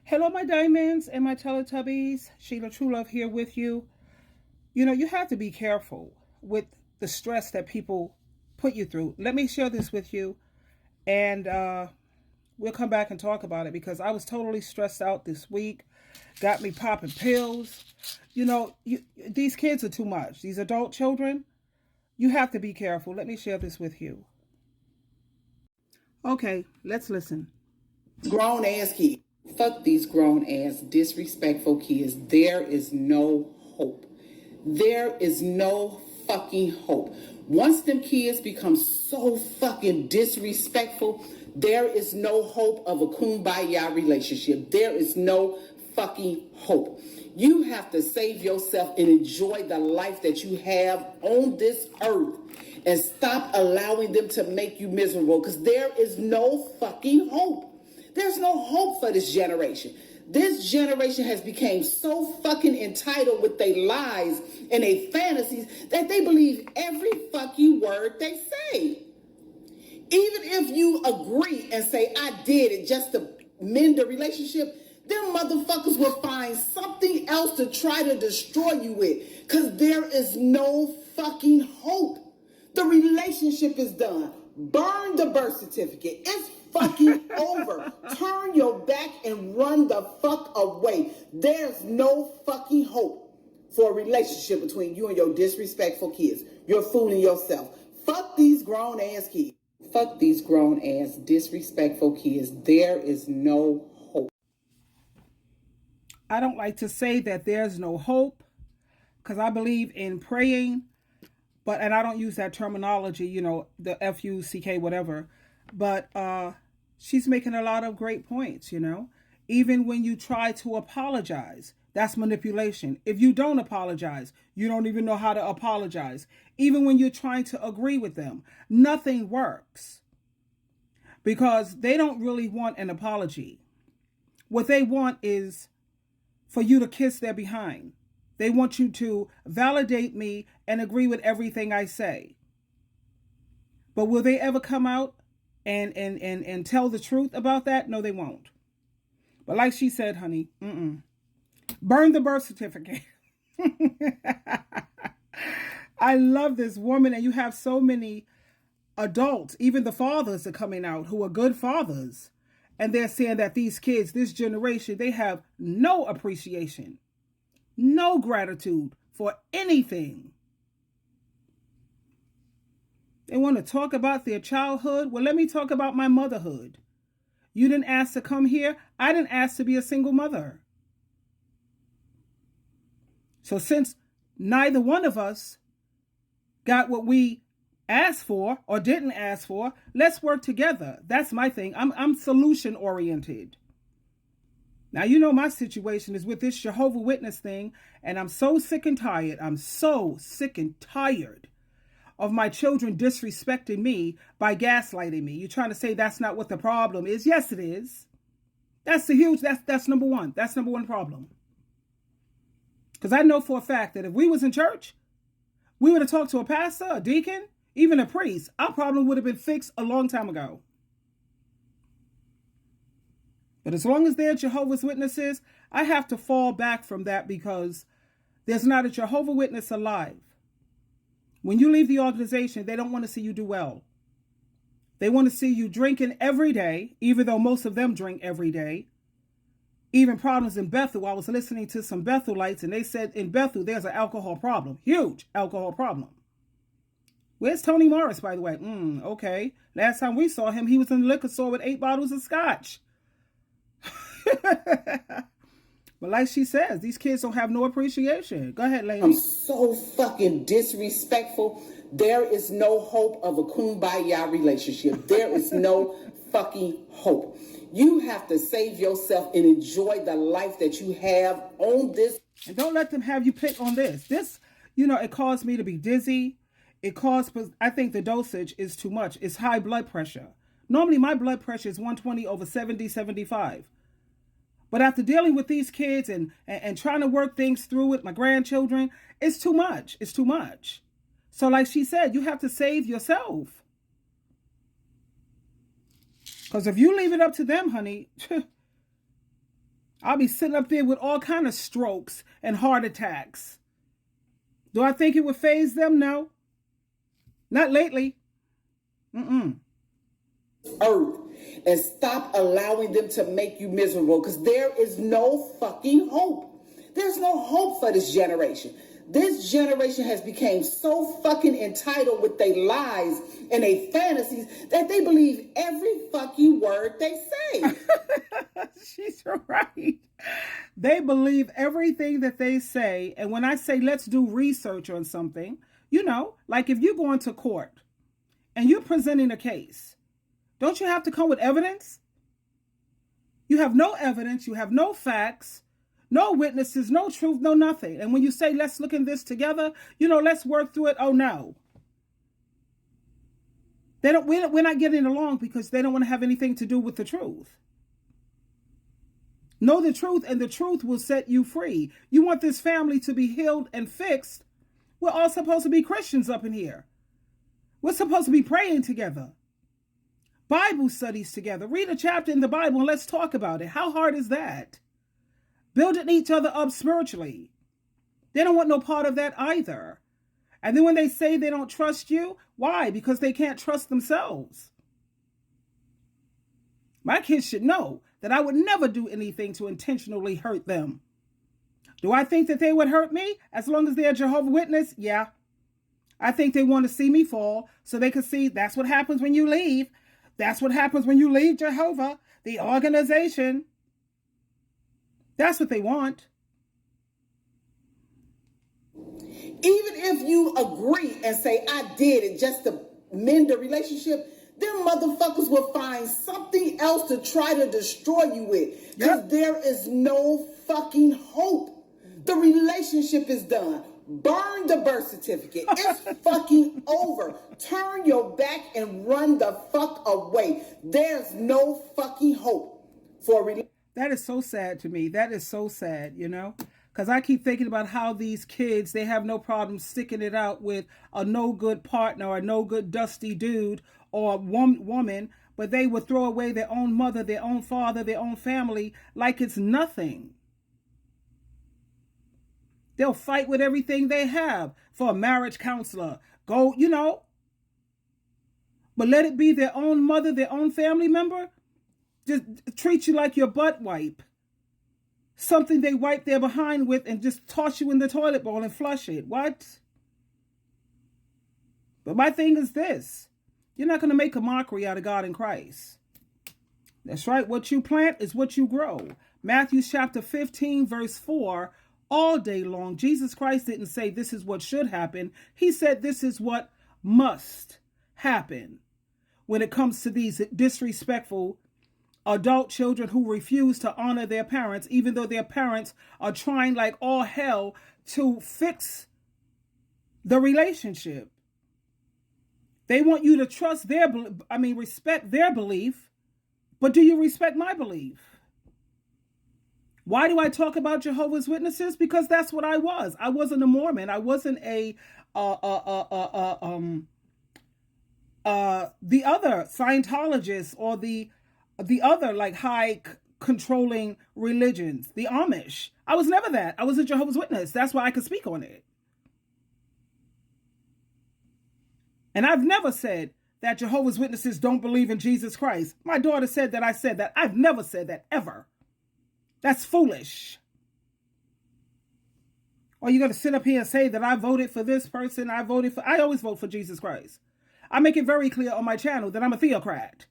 Hello, my diamonds and my Teletubbies. SheilaTruelove here with you. You know, you have to be careful with the stress that people put you through. Let me share this with you, and we'll come back and talk about it because I was totally stressed out this week. Got me popping pills. These kids are too much. These adult children, you have to be careful. Let me share this with you. Okay, let's listen. Grown ass kids. Fuck these grown ass disrespectful kids. There is no hope. There is no fucking hope. Once them kids become so fucking disrespectful, there is no hope of a kumbaya relationship. There is no fucking hope. You have to save yourself and enjoy the life that you have on this earth and stop allowing them to make you miserable because there is no fucking hope. There's no hope for this generation. This generation has become so fucking entitled with their lies and their fantasies that they believe every fucking word they say. Even if you agree and say, I did it just to mend the relationship, them motherfuckers will find something else to try to destroy you with because there is no fucking hope. The relationship is done. Burn the birth certificate. It's fucking over. Turn your back and run the fuck away. There's no fucking hope for a relationship between you and your disrespectful kids. You're fooling yourself. Fuck these grown ass kids. Fuck these grown ass disrespectful kids. There is no hope. I don't like to say that there's no hope because I believe in praying, and I don't use that terminology, the FUCK, whatever. But she's making a lot of great points, Even when you try to apologize, that's manipulation. If you don't apologize, you don't even know how to apologize. Even when you're trying to agree with them, nothing works because they don't really want an apology. What they want is for you to kiss their behind. They want you to validate me and agree with everything I say. But will they ever come out and tell the truth about that? No, they won't. But like she said, honey, burn the birth certificate. I love this woman, and you have so many adults, even the fathers are coming out who are good fathers. And they're saying that these kids, this generation, they have no appreciation, no gratitude for anything. They want to talk about their childhood. Well, let me talk about my motherhood. You didn't ask to come here. I didn't ask to be a single mother. So since neither one of us got what we asked for or didn't ask for, let's work together. That's my thing. I'm solution oriented. Now, my situation is with this Jehovah's Witness thing, and I'm so sick and tired. I'm so sick and tired of my children disrespecting me by gaslighting me. You're trying to say that's not what the problem is. Yes, it is. That's number one. That's number one problem. Because I know for a fact that if we was in church, we would have talked to a pastor, a deacon, even a priest. Our problem would have been fixed a long time ago. But as long as they're Jehovah's Witnesses, I have to fall back from that because there's not a Jehovah's Witness alive. When you leave the organization, they don't want to see you do well. They want to see you drinking every day, even though most of them drink every day. Even problems in Bethel. I was listening to some Bethelites, and they said in Bethel, there's an alcohol problem. Huge alcohol problem. Where's Tony Morris, by the way? Okay. Last time we saw him, he was in the liquor store with 8 bottles of scotch. But like she says, these kids don't have no appreciation. Go ahead, lady. I'm so fucking disrespectful. There is no hope of a kumbaya relationship. There is no fucking hope. You have to save yourself and enjoy the life that you have on this. And don't let them have you pick on this. This, it caused me to be dizzy. I think the dosage is too much. It's high blood pressure. Normally my blood pressure is 120 over 70, 75. But after dealing with these kids and trying to work things through with my grandchildren, it's too much. It's too much. So like she said, you have to save yourself. Because if you leave it up to them, honey, I'll be sitting up there with all kind of strokes and heart attacks. Do I think it would faze them? No. Not lately. Earth, and stop allowing them to make you miserable, because there is no fucking hope. There's no hope for this generation. This generation has become so fucking entitled with their lies and their fantasies that they believe every fucking word they say. She's right. They believe everything that they say. And when I say let's do research on something, you know, like if you're going to court and you're presenting a case, don't you have to come with evidence? You have no evidence. You have no facts. No witnesses, no truth, no nothing. And when you say, let's look at this together, you know, let's work through it. Oh, no. We're not getting along because they don't want to have anything to do with the truth. Know the truth, and the truth will set you free. You want this family to be healed and fixed. We're all supposed to be Christians up in here. We're supposed to be praying together. Bible studies together. Read a chapter in the Bible and let's talk about it. How hard is that? Building each other up spiritually. They don't want no part of that either. And then when they say they don't trust you, why? Because they can't trust themselves. My kids should know that I would never do anything to intentionally hurt them. Do I think that they would hurt me as long as they're a Jehovah's Witness? Yeah. I think they want to see me fall so they can see that's what happens when you leave. That's what happens when you leave Jehovah, the organization. That's what they want. Even if you agree and say, I did it just to mend the relationship, them motherfuckers will find something else to try to destroy you with. Because there is no fucking hope. The relationship is done. Burn the birth certificate. It's fucking over. Turn your back and run the fuck away. There's no fucking hope for a relationship. That is so sad to me. That is so sad, you know, because I keep thinking about how these kids, they have no problem sticking it out with a no good partner or a no good dusty dude or woman, but they would throw away their own mother, their own father, their own family like it's nothing. They'll fight with everything they have for a marriage counselor. Go, you know, but let it be their own mother, their own family member. Just treat you like your butt wipe. Something they wipe their behind with and just toss you in the toilet bowl and flush it. What? But my thing is this. You're not going to make a mockery out of God in Christ. That's right. What you plant is what you grow. Matthew chapter 15, verse 4, all day long, Jesus Christ didn't say this is what should happen. He said this is what must happen when it comes to these disrespectful adult children who refuse to honor their parents, even though their parents are trying like all hell to fix the relationship. They want you to trust respect their belief, but do you respect my belief? Why do I talk about Jehovah's Witnesses? Because that's what I was. I wasn't a Mormon. I wasn't the other Scientologists or the other like high controlling religions, the Amish. I was never that. I was a Jehovah's Witness. That's why I could speak on it. And I've never said that Jehovah's Witnesses don't believe in Jesus Christ. My daughter said that I said that. I've never said that ever. That's foolish. Or you got to sit up here and say that I voted for this person. I always vote for Jesus Christ. I make it very clear on my channel that I'm a theocrat.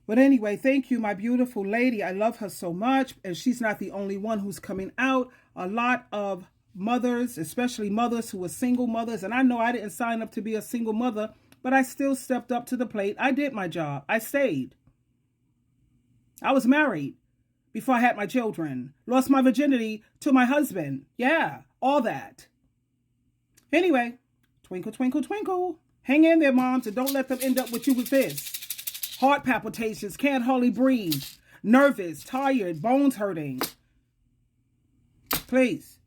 But anyway, thank you, my beautiful lady. I love her so much. And she's not the only one who's coming out. A lot of mothers, especially mothers who are single mothers. And I know I didn't sign up to be a single mother, but I still stepped up to the plate. I did my job. I stayed. I was married before I had my children. Lost my virginity to my husband. Yeah, all that. Anyway, twinkle, twinkle, twinkle. Hang in there, moms, and don't let them end up with you with this. Heart palpitations, can't hardly breathe, nervous, tired, bones hurting. Please.